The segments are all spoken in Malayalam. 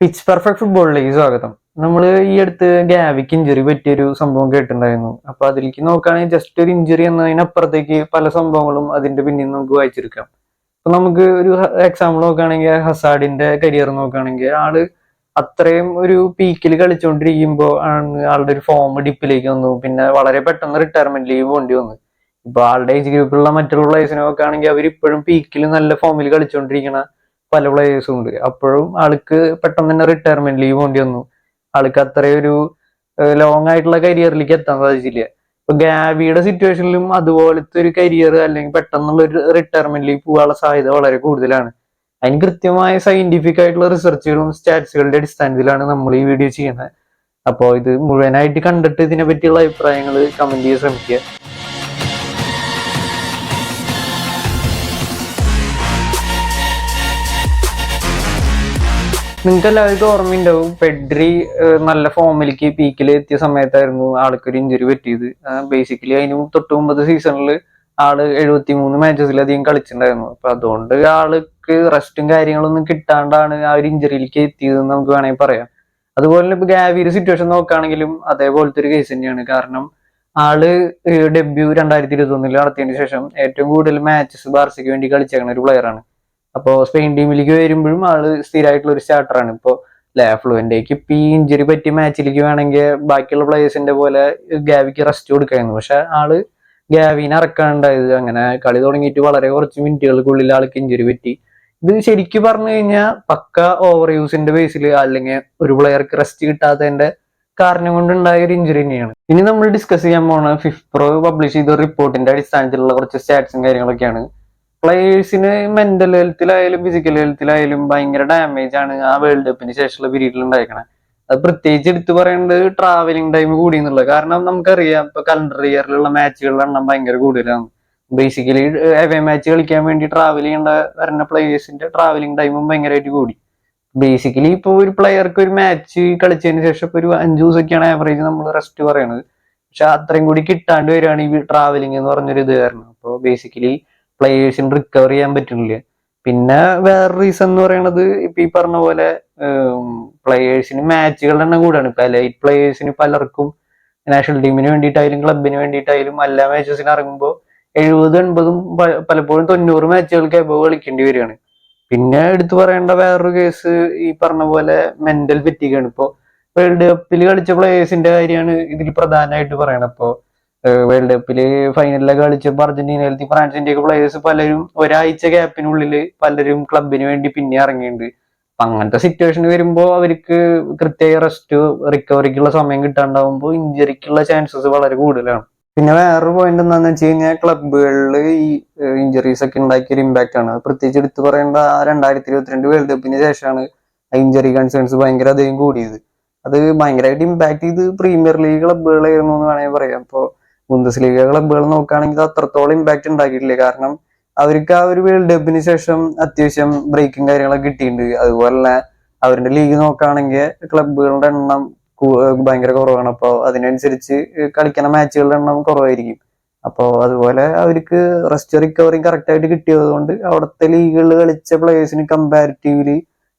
പിച്ച് പെർഫെക്റ്റ് ഫുട്ബോളിലേക്ക് സ്വാഗതം. നമ്മൾ ഈ അടുത്ത് ഗാവിക്ക് ഇഞ്ചുറി പറ്റിയൊരു സംഭവം കേട്ടിട്ടുണ്ടായിരുന്നു. അപ്പൊ അതിലേക്ക് നോക്കുകയാണെങ്കിൽ ജസ്റ്റ് ഒരു ഇഞ്ചുറി എന്നതിനപ്പുറത്തേക്ക് പല സംഭവങ്ങളും അതിന്റെ പിന്നിൽ നമുക്ക് വായിച്ചെടുക്കാം. അപ്പൊ നമുക്ക് ഒരു എക്സാമ്പിൾ നോക്കുകയാണെങ്കിൽ ഹസാഡിന്റെ കരിയർ നോക്കുകയാണെങ്കിൽ ആള് അത്രയും ഒരു പീക്കിൽ കളിച്ചുകൊണ്ടിരിക്കുമ്പോൾ ആണ് ആളുടെ ഒരു ഫോം ഡിപ്പിലേക്ക് വന്നു. പിന്നെ വളരെ പെട്ടെന്ന് റിട്ടയർമെന്റ് ലീവ് പോണ്ടി വന്നു. ഇപ്പൊ ആളുടെ ഏജ് ഗ്രൂപ്പിലുള്ള മറ്റുള്ള പ്ലേയേഴ്സിനെ നോക്കുകയാണെങ്കിൽ അവർ ഇപ്പോഴും പീക്കിൽ നല്ല ഫോമിൽ കളിച്ചുകൊണ്ടിരിക്കണ പല പ്ലേയേഴ്സും ഉണ്ട്. അപ്പോഴും ആൾക്ക് പെട്ടെന്ന് തന്നെ റിട്ടയർമെന്റ് ലീവ് വേണ്ടി വന്നു. ആൾക്ക് അത്രയൊരു ലോങ് ആയിട്ടുള്ള കരിയറിലേക്ക് എത്താൻ സാധിച്ചില്ല. ഇപ്പൊ ഗാവിയുടെ സിറ്റുവേഷനിലും അതുപോലത്തെ ഒരു കരിയർ അല്ലെങ്കിൽ പെട്ടെന്നുള്ള ഒരു റിട്ടയർമെന്റിലേക്ക് പോകാനുള്ള സാധ്യത വളരെ കൂടുതലാണ്. അതിന് കൃത്യമായ സയന്റിഫിക് ആയിട്ടുള്ള റിസർച്ചുകളും സ്റ്റാറ്റ്സുകളുടെ അടിസ്ഥാനത്തിലാണ് നമ്മൾ ഈ വീഡിയോ ചെയ്യുന്നത്. അപ്പോൾ ഇത് മുഴുവനായിട്ട് കണ്ടിട്ട് ഇതിനെ പറ്റിയുള്ള അഭിപ്രായങ്ങൾ കമന്റ് ചെയ്യാൻ ശ്രമിക്കുക. നിങ്ങൾക്ക് എല്ലാവർക്കും ഓർമ്മയുണ്ടാവും, പെഡ്രി നല്ല ഫോമിലേക്ക് പീക്കിൽ എത്തിയ സമയത്തായിരുന്നു ആൾക്കൊരു ഇഞ്ചുറി പറ്റിയത്. ബേസിക്കലി അതിന് തൊട്ട് മുമ്പത്തെ സീസണിൽ ആള് 73 മാച്ചസിലധികം കളിച്ചിട്ടുണ്ടായിരുന്നു. അപ്പൊ അതുകൊണ്ട് ആൾക്ക് റെസ്റ്റും കാര്യങ്ങളൊന്നും കിട്ടാണ്ടാണ് ആ ഒരു ഇഞ്ചുറിയിലേക്ക് എത്തിയതെന്ന് നമുക്ക് വേണമെങ്കിൽ പറയാം. അതുപോലെ തന്നെ ഇപ്പൊ ഗാവിയുടെ സിറ്റുവേഷൻ നോക്കുകയാണെങ്കിലും അതേപോലത്തെ ഒരു കേസ് തന്നെയാണ്. കാരണം ആള് ഡെബ്യൂ 2021 നടത്തിയതിനു ശേഷം ഏറ്റവും കൂടുതൽ മാച്ചസ് ബാർസയ്ക്ക് വേണ്ടി കളിച്ചേക്കുന്ന ഒരു പ്ലെയർ ആണ്. അപ്പോ സ്പെയിൻ ടീമിലേക്ക് വരുമ്പോഴും ആള് സ്ഥിരമായിട്ടുള്ള ഒരു സ്റ്റാർട്ടറാണ്. ഇപ്പോ ഫ്ലുവന്റേക്ക് ഇപ്പൊ ഈ ഇഞ്ചുറി പറ്റിയ മാച്ചിലേക്ക് വേണമെങ്കിൽ ബാക്കിയുള്ള പ്ലേയേഴ്സിന്റെ പോലെ ഗാവിക്ക് റെസ്റ്റ് കൊടുക്കായിരുന്നു. പക്ഷെ ആള് ഗാവിനെ ഇറക്കാനുണ്ടായത്. അങ്ങനെ കളി തുടങ്ങിയിട്ട് വളരെ കുറച്ച് മിനിറ്റുകൾക്കുള്ളിൽ ആൾക്ക് ഇഞ്ചുറി പറ്റി. ഇത് ശരിക്കും പറഞ്ഞു കഴിഞ്ഞാൽ പക്ക ഓവർ യൂസിന്റെ ബേസിൽ അല്ലെങ്കിൽ ഒരു പ്ലെയർക്ക് റെസ്റ്റ് കിട്ടാത്തതിന്റെ കാരണം കൊണ്ടുണ്ടായ ഒരു ഇഞ്ചുറി തന്നെയാണ്. ഇനി നമ്മൾ ഡിസ്കസ് ചെയ്യാൻ പോണ ഫിഫ്പ്രോ പബ്ലിഷ് ചെയ്ത റിപ്പോർട്ടിന്റെ അടിസ്ഥാനത്തിലുള്ള കുറച്ച് സ്റ്റാറ്റ്സും കാര്യങ്ങളൊക്കെയാണ്. പ്ലേയേഴ്സിന് മെന്റൽ ഹെൽത്തിലായാലും ഫിസിക്കൽ ഹെൽത്തിലായാലും ഭയങ്കര ഡാമേജ് ആണ് ആ വേൾഡ് കപ്പിന് ശേഷമുള്ള പീരീഡിൽ ഉണ്ടായിരിക്കണേ. അത് പ്രത്യേകിച്ച് എടുത്തു പറയേണ്ടത് ട്രാവലിംഗ് ടൈം കൂടി എന്നുള്ളത്. കാരണം നമുക്കറിയാം ഇപ്പൊ കലണ്ടർ ഇയറിലുള്ള മാച്ചുകളുടെ എണ്ണം ഭയങ്കര കൂടുതലാണ്. ബേസിക്കലി എവേ മാച്ച് കളിക്കാൻ വേണ്ടി ട്രാവൽ ചെയ്യേണ്ട വരുന്ന പ്ലേയേഴ്സിന്റെ ട്രാവലിംഗ് ടൈമും ഭയങ്കരമായിട്ട് കൂടി. ബേസിക്കലി ഇപ്പൊ ഒരു പ്ലെയർക്ക് ഒരു മാച്ച് കളിച്ചതിന് ശേഷം ഇപ്പൊ ഒരു 5 ദിവസമൊക്കെയാണ് ആവറേജ് നമ്മൾ റെസ്റ്റ് പറയുന്നത്. പക്ഷെ അത്രയും കൂടി കിട്ടാണ്ട് വരികയാണ് ഈ ട്രാവലിംഗ് എന്ന് പറഞ്ഞൊരു ഇത് കാരണം. അപ്പോൾ ബേസിക്കലി പ്ലേയേഴ്സിന് റിക്കവർ ചെയ്യാൻ പറ്റുന്നില്ല. പിന്നെ വേറെ റീസൺ എന്ന് പറയുന്നത് ഇപ്പൊ ഈ പറഞ്ഞ പോലെ പ്ലേയേഴ്സിന് മാച്ചുകളുടെ എണ്ണം കൂടാണ്. ഇപ്പൊ ലൈറ്റ് പ്ലേയേഴ്സിന് പലർക്കും നാഷണൽ ടീമിന് വേണ്ടിയിട്ടായാലും ക്ലബിന് വേണ്ടിയിട്ടായാലും എല്ലാ മാച്ചസിന് ഇറങ്ങുമ്പോൾ 70-80 പലപ്പോഴും 90 മാച്ചുകൾക്ക് എബവ് കളിക്കേണ്ടി വരികയാണ്. പിന്നെ എടുത്തു പറയേണ്ട വേറൊരു കേസ് ഈ പറഞ്ഞ പോലെ മെന്റൽ ഫെറ്റിഗാണ്. ഇപ്പോ വേൾഡ് കപ്പിൽ കളിച്ച പ്ലേയേഴ്സിന്റെ കാര്യമാണ് ഇതിൽ പ്രധാനമായിട്ട് പറയണത്. ഇപ്പോ വേൾഡ് കപ്പില് ഫൈനലിലൊക്കെ കളിച്ചപ്പോൾ അർജന്റീനയിലത്തെ ഫ്രാൻസിന്റെ ഒക്കെ പ്ലേയേഴ്സ് പലരും ഒരാഴ്ച ഗ്യാപ്പിനുള്ളിൽ പലരും ക്ലബിന് വേണ്ടി പിന്നെ ഇറങ്ങിയിട്ടുണ്ട്. അപ്പൊ അങ്ങനത്തെ സിറ്റുവേഷൻ വരുമ്പോൾ അവർക്ക് കൃത്യമായ റെസ്റ്റ് റിക്കവറിക്കുള്ള സമയം കിട്ടാണ്ടാവുമ്പോൾ ഇഞ്ചറിക്കുള്ള ചാൻസസ് വളരെ കൂടുതലാണ്. പിന്നെ വേറൊരു പോയിന്റ് എന്താണെന്ന് വെച്ച് കഴിഞ്ഞാൽ ക്ലബുകളിൽ ഈ ഇഞ്ചറീസ് ഒക്കെ ഉണ്ടാക്കിയ ഒരു ഇമ്പാക്ട് ആണ്. പ്രത്യേകിച്ച് എടുത്തു പറയേണ്ട 2022 വേൾഡ് കപ്പിന് ശേഷമാണ് ഇഞ്ചറി കൺസേൺസ് ഭയങ്കര അധികം കൂടിയത്. അത് ഭയങ്കരമായിട്ട് ഇമ്പാക്ട് ചെയ്ത് പ്രീമിയർ ലീഗ് ക്ലബുകളായിരുന്നു എന്ന് വേണമെങ്കിൽ പറയാം. ഇപ്പോൾ ബുണ്ടസ്ലീഗ ക്ലബുകൾ നോക്കുകയാണെങ്കിൽ അത്രത്തോളം ഇമ്പാക്ട് ഉണ്ടാക്കിയിട്ടില്ല. കാരണം അവർക്ക് ആ ഒരു വേൾഡ് കപ്പിന് ശേഷം അത്യാവശ്യം ബ്രേക്കും കാര്യങ്ങളൊക്കെ കിട്ടിയിട്ടുണ്ട്. അതുപോലെ തന്നെ അവരുടെ ലീഗ് നോക്കുകയാണെങ്കിൽ ക്ലബുകളുടെ എണ്ണം ഭയങ്കര കുറവാണ്. അപ്പോൾ അതിനനുസരിച്ച് കളിക്കുന്ന മാച്ചുകളുടെ എണ്ണം കുറവായിരിക്കും. അപ്പോൾ അതുപോലെ അവർക്ക് റെസ്റ്റ് റിക്കവറിങ് കറക്റ്റ് ആയിട്ട് കിട്ടിയത് കൊണ്ട് അവിടുത്തെ ലീഗുകളിൽ കളിച്ച പ്ലേയേഴ്സിന് കമ്പാരിറ്റീവ്ലി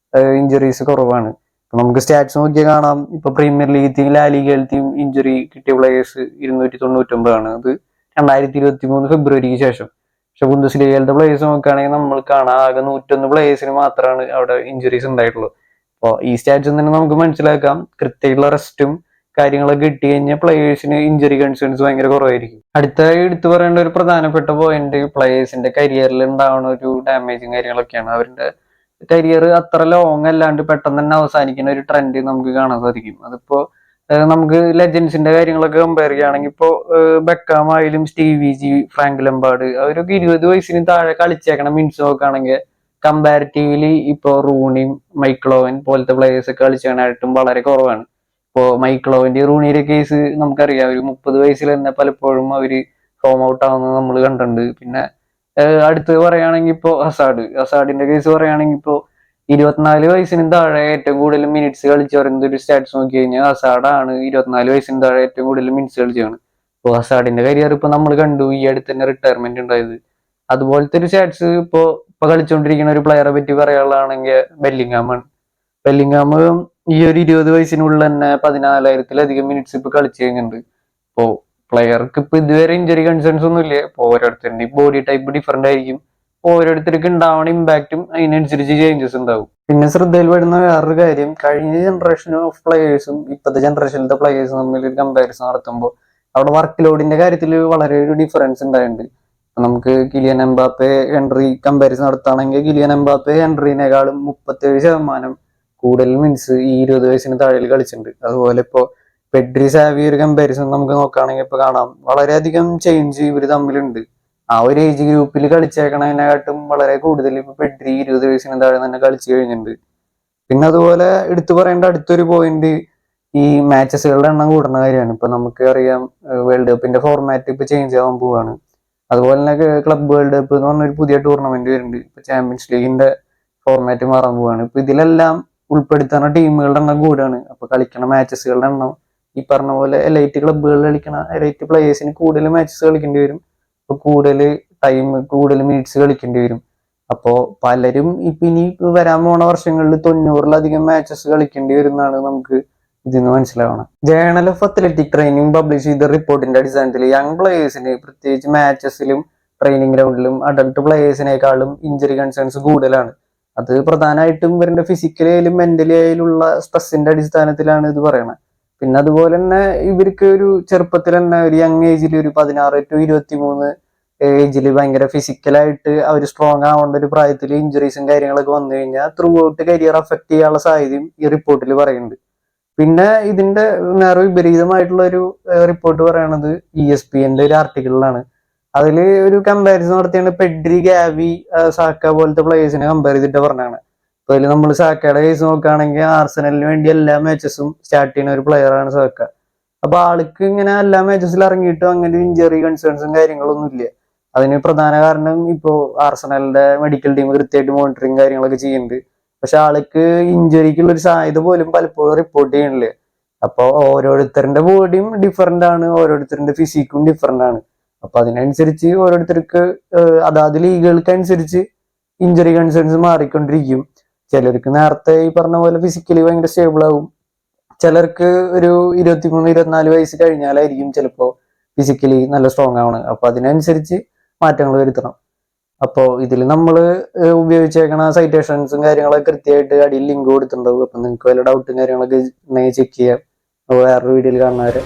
ഇഞ്ചറീസ് കുറവാണ്. നമുക്ക് സ്റ്റാറ്റ്സ് നോക്കിയാൽ കാണാം. ഇപ്പൊ പ്രീമിയർ ലീഗിലെയും ലാ ലീഗിലെയും ഇഞ്ചുറി കിട്ടിയ പ്ലേയേഴ്സ് 299 ആണ്. അത് 2023 ഫെബ്രുവരിക്ക് ശേഷം. പക്ഷെ ബുണ്ടസ്ലീഗയിലത്തെ പ്ലേയേഴ്സ് നോക്കുകയാണെങ്കിൽ നമ്മൾ കാണാം ആകെ 101 പ്ലേയേഴ്സിന് മാത്രമാണ് അവിടെ ഇഞ്ചുറീസ് ഉണ്ടായിട്ടുള്ളത്. അപ്പോൾ ഈ സ്റ്റാറ്റ്സ് തന്നെ നമുക്ക് മനസ്സിലാക്കാം കൃത്യമായിട്ടുള്ള റെസ്റ്റും കാര്യങ്ങളൊക്കെ കിട്ടി കഴിഞ്ഞാൽ പ്ലേയേഴ്സിന് ഇഞ്ചുറി കൺസേൺസ് ഭയങ്കര കുറവായിരിക്കും. അടുത്തായി എടുത്തു പറയേണ്ട ഒരു പ്രധാനപ്പെട്ട പോയിന്റ് പ്ലേയേഴ്സിന്റെ കരിയറിൽ ഉണ്ടാവുന്ന ഒരു ഡാമേജും കാര്യങ്ങളൊക്കെയാണ്. അവരുടെ കരിയർ അത്ര ലോങ് അല്ലാണ്ട് പെട്ടെന്ന് തന്നെ അവസാനിക്കുന്ന ഒരു ട്രെൻഡ് നമുക്ക് കാണാൻ സാധിക്കും. അതിപ്പോ നമുക്ക് ലെജൻസിന്റെ കാര്യങ്ങളൊക്കെ കമ്പയർ ചെയ്യുകയാണെങ്കിൽ ഇപ്പോ ബെക്കാം ആയാലും സ്റ്റീവി ജി, ഫ്രാങ്ക് ലംപാർഡ് അവരൊക്കെ 20 വയസ്സിന് താഴെ കളിച്ചേക്കണ മിനിറ്റ്സ് നോക്കുകയാണെങ്കിൽ കമ്പാരിറ്റീവ്ലി ഇപ്പോ റൂണിയും മൈക്ലോവൻ പോലത്തെ പ്ലേയേഴ്സ് ഒക്കെ കളിച്ചാനായിട്ടും വളരെ കുറവാണ്. ഇപ്പോ മൈക്ലോവിന്റെ റൂണിയുടെ കേസ് നമുക്കറിയാം. ഒരു 30 വയസ്സിൽ തന്നെ പലപ്പോഴും അവര് ഫോം ഔട്ട് ആവുന്നത് നമ്മൾ കണ്ടിട്ടുണ്ട്. പിന്നെ അടുത്ത് പറയുകയാണെങ്കിൽ ഇപ്പോ ഹസാഡിന്റെ കേസ് പറയുകയാണെങ്കിൽ ഇപ്പോ 24 വയസ്സിന് താഴെ ഏറ്റവും കൂടുതൽ മിനിറ്റ്സ് കളിച്ചു പറയുന്നത് ഒരു സ്റ്റാറ്റ്സ് നോക്കി കഴിഞ്ഞാൽ ഹസാഡാണ് 24 വയസ്സിന് താഴെ ഏറ്റവും കൂടുതൽ മിനിറ്റ്സ് കളിച്ചാണ്. ഇപ്പോൾ ഹസാഡിന്റെ കരിയർ ഇപ്പൊ നമ്മൾ കണ്ടു ഈ അടുത്ത് തന്നെ റിട്ടയർമെന്റ് ഉണ്ടായത്. അതുപോലത്തെ ഒരു സ്റ്റാറ്റ്സ് ഇപ്പൊ കളിച്ചുകൊണ്ടിരിക്കുന്ന ഒരു പ്ലെയറെ പറ്റി പറയാനുള്ളതാണെങ്കിൽ ബെല്ലിംഗാമാണ്. ബെല്ലിംഗാം ഈ ഒരു 20 വയസ്സിനുള്ളിൽ തന്നെ 14,000-ലധികം മിനിറ്റ്സ് ഇപ്പൊ കളിച്ചു കഴിഞ്ഞിട്ടുണ്ട്. ഇപ്പോ പ്ലെയർക്ക് ഇപ്പൊ ഇതുവരെ ഇഞ്ചറി കൺസേൺസ് ഒന്നും ഇല്ല. ഇപ്പൊ ഓരോരുത്തരുടെ ബോഡി ടൈപ്പ് ഡിഫറെന്റ് ആയിരിക്കും. ഓരോരുത്തർക്ക് ഉണ്ടാവുന്ന ഇമ്പാക്റ്റും അതിനനുസരിച്ച് ചേഞ്ചസ് ഉണ്ടാവും. പിന്നെ ശ്രദ്ധയിൽ വരുന്ന വേറൊരു കാര്യം, കഴിഞ്ഞ ജനറേഷൻ ഓഫ് പ്ലെയേഴ്സും ഇപ്പോഴത്തെ ജനറേഷനിലത്തെ പ്ലെയേഴ്സും തമ്മിൽ കമ്പാരിസൺ നടത്തുമ്പോൾ അവിടെ വർക്ക് ലോഡിന്റെ കാര്യത്തിൽ വളരെ ഒരു ഡിഫറൻസ് ഉണ്ടായിട്ടുണ്ട്. നമുക്ക് കിലിയൻ എംബാപ്പെ ഹെൻറി കമ്പാരിസൺ നടത്തുകയാണെങ്കിൽ കിലിയൻ എംബാപ്പെ ഹെൻറിനേക്കാളും 37% കൂടുതൽ മിനിറ്റ്സ് ഈ 20 വയസ്സിന് താഴെ കളിച്ചിട്ടുണ്ട്. അതുപോലെ ഇപ്പോ പെഡ്രി സാവി ഒരു കമ്പാരിസൺ നമുക്ക് നോക്കുകയാണെങ്കിൽ ഇപ്പൊ കാണാം വളരെയധികം ചേഞ്ച് ഇവർ തമ്മിലുണ്ട്. ആ ഒരു ഏജ് ഗ്രൂപ്പിൽ കളിച്ചേക്കണതിനെക്കാട്ടും വളരെ കൂടുതൽ ഇപ്പൊ പെഡ്രി 20 വയസ്സിന് താഴെ തന്നെ കളിച്ചു കഴിഞ്ഞിട്ടുണ്ട്. പിന്നെ അതുപോലെ എടുത്തു പറയേണ്ട അടുത്തൊരു പോയിന്റ് ഈ മാച്ചസുകളുടെ എണ്ണം കൂടുന്ന കാര്യമാണ്. ഇപ്പൊ നമുക്ക് അറിയാം വേൾഡ് കപ്പിന്റെ ഫോർമാറ്റ് ഇപ്പൊ ചേഞ്ച് ആവാൻ പോവാണ്. അതുപോലെ തന്നെ ക്ലബ് വേൾഡ് കപ്പ് എന്ന് പറഞ്ഞൊരു പുതിയ ടൂർണമെന്റ് വരുന്നുണ്ട്. ഇപ്പൊ ചാമ്പ്യൻസ് ലീഗിന്റെ ഫോർമാറ്റ് മാറാൻ പോവാണ്. ഇപ്പൊ ഇതിലെല്ലാം ഉൾപ്പെടുത്തുന്ന ടീമുകളുടെ എണ്ണം കൂടുകയാണ്. അപ്പൊ കളിക്കുന്ന മാച്ചസുകളുടെ എണ്ണം ഈ പറഞ്ഞ പോലെ എലൈറ്റ് ക്ലബ്ബുകളിൽ കളിക്കുന്ന എലൈറ്റ് പ്ലേയേഴ്സിന് കൂടുതൽ മാച്ചസ് കളിക്കേണ്ടി വരും. ഇപ്പൊ കൂടുതൽ ടൈം കൂടുതൽ മിനിറ്റ്സ് കളിക്കേണ്ടി വരും. അപ്പോ പലരും ഇപ്പൊ ഇനി വരാൻ പോണ വർഷങ്ങളിൽ 90-ലധികം മാച്ചസ് കളിക്കേണ്ടി വരുന്നതാണ് നമുക്ക് ഇതിന്ന് മനസ്സിലാവണം. Journal of athletic training publish ചെയ്ത റിപ്പോർട്ടിന്റെ അടിസ്ഥാനത്തിൽ യങ് പ്ലേയേഴ്സിന് പ്രത്യേകിച്ച് മാച്ചസിലും ട്രെയിനിങ് ഗ്രൗണ്ടിലും അഡൽട്ട് പ്ലേയേഴ്സിനേക്കാളും ഇഞ്ചറി കൺസേൺസ് കൂടുതലാണ്. അത് പ്രധാനമായിട്ടും ഇവരുടെ ഫിസിക്കലി ആയാലും മെന്റലി ആയാലുള്ള സ്ട്രെസ്സിന്റെ അടിസ്ഥാനത്തിലാണ് ഇത് പറയുന്നത്. പിന്നെ അതുപോലെ തന്നെ ഇവർക്ക് ഒരു ചെറുപ്പത്തിൽ തന്നെ ഒരു യങ് ഏജിൽ ഒരു 16 to 23 ഏജിൽ ഭയങ്കര ഫിസിക്കലായിട്ട് അവർ സ്ട്രോങ് ആവേണ്ട ഒരു പ്രായത്തിൽ ഇഞ്ചുറീസും കാര്യങ്ങളൊക്കെ വന്നു കഴിഞ്ഞാൽ ത്രൂ ഔട്ട് കരിയർ അഫക്ട് ചെയ്യാനുള്ള സാധ്യതയും ഈ റിപ്പോർട്ടിൽ പറയുന്നുണ്ട്. പിന്നെ ഇതിന്റെ നേരെ വിപരീതമായിട്ടുള്ള ഒരു റിപ്പോർട്ട് പറയണത് ESPN-ന്റെ ഒരു ആർട്ടിക്കിളിലാണ്. അതിൽ ഒരു കമ്പാരിസൺ നടത്തിയാണ് പെഡ്രി, ഗാവി, സാക്ക പോലത്തെ പ്ലേയേഴ്സിനെ കമ്പയർ ചെയ്തിട്ട് പറഞ്ഞാണ്. അപ്പൊ അതിൽ നമ്മൾ സാക്കയുടെ കേസ് നോക്കുകയാണെങ്കിൽ ആർസനലിന് വേണ്ടി എല്ലാ മാച്ചസും സ്റ്റാർട്ട് ചെയ്യുന്ന ഒരു പ്ലെയർ ആണ് സാക്ക. അപ്പൊ ആൾക്ക് ഇങ്ങനെ എല്ലാ മാച്ചസിൽ ഇറങ്ങിയിട്ടും അങ്ങനെ ഇഞ്ചറി കൺസേൺസും കാര്യങ്ങളൊന്നും ഇല്ല. അതിന് പ്രധാന കാരണം ഇപ്പോ ആർസനലിന്റെ മെഡിക്കൽ ടീം കൃത്യമായിട്ട് മോണിറ്ററിങ് കാര്യങ്ങളൊക്കെ ചെയ്യുന്നുണ്ട്. പക്ഷെ ആൾക്ക് ഇഞ്ചറിക്കുള്ള ഒരു സാധ്യത പോലും പലപ്പോഴും റിപ്പോർട്ട് ചെയ്യണില്ലേ. അപ്പൊ ഓരോരുത്തരുടെ ബോഡിയും ഡിഫറെന്റ് ആണ്, ഓരോരുത്തരുടെ ഫിസിക്കും ഡിഫറെന്റ് ആണ്. അപ്പൊ അതിനനുസരിച്ച് ഓരോരുത്തർക്ക് അതാത് ലീഗുകൾക്ക് അനുസരിച്ച് ഇഞ്ചറി കൺസേൺസ് മാറിക്കൊണ്ടിരിക്കും. ചിലർക്ക് നേരത്തെ ഈ പറഞ്ഞ പോലെ ഫിസിക്കലി ഭയങ്കര സ്റ്റേബിൾ ആവും. ചിലർക്ക് ഒരു 23-24 വയസ്സ് കഴിഞ്ഞാലായിരിക്കും ചിലപ്പോ ഫിസിക്കലി നല്ല സ്ട്രോങ് ആവണം. അപ്പൊ അതിനനുസരിച്ച് മാറ്റങ്ങൾ വരുത്തണം. അപ്പോൾ ഇതിൽ നമ്മൾ ഉപയോഗിച്ചേക്കണ സൈറ്റേഷൻസും കാര്യങ്ങളൊക്കെ കൃത്യമായിട്ട് അടിയിൽ ലിങ്ക് കൊടുത്തിട്ടുണ്ടാവും. അപ്പൊ നിങ്ങൾക്ക് വല്ല ഡൗട്ടും കാര്യങ്ങളൊക്കെ ഉണ്ടെങ്കിൽ ചെക്ക് ചെയ്യാം. വേറൊരു വീഡിയോയിൽ കാണുന്നവരെ.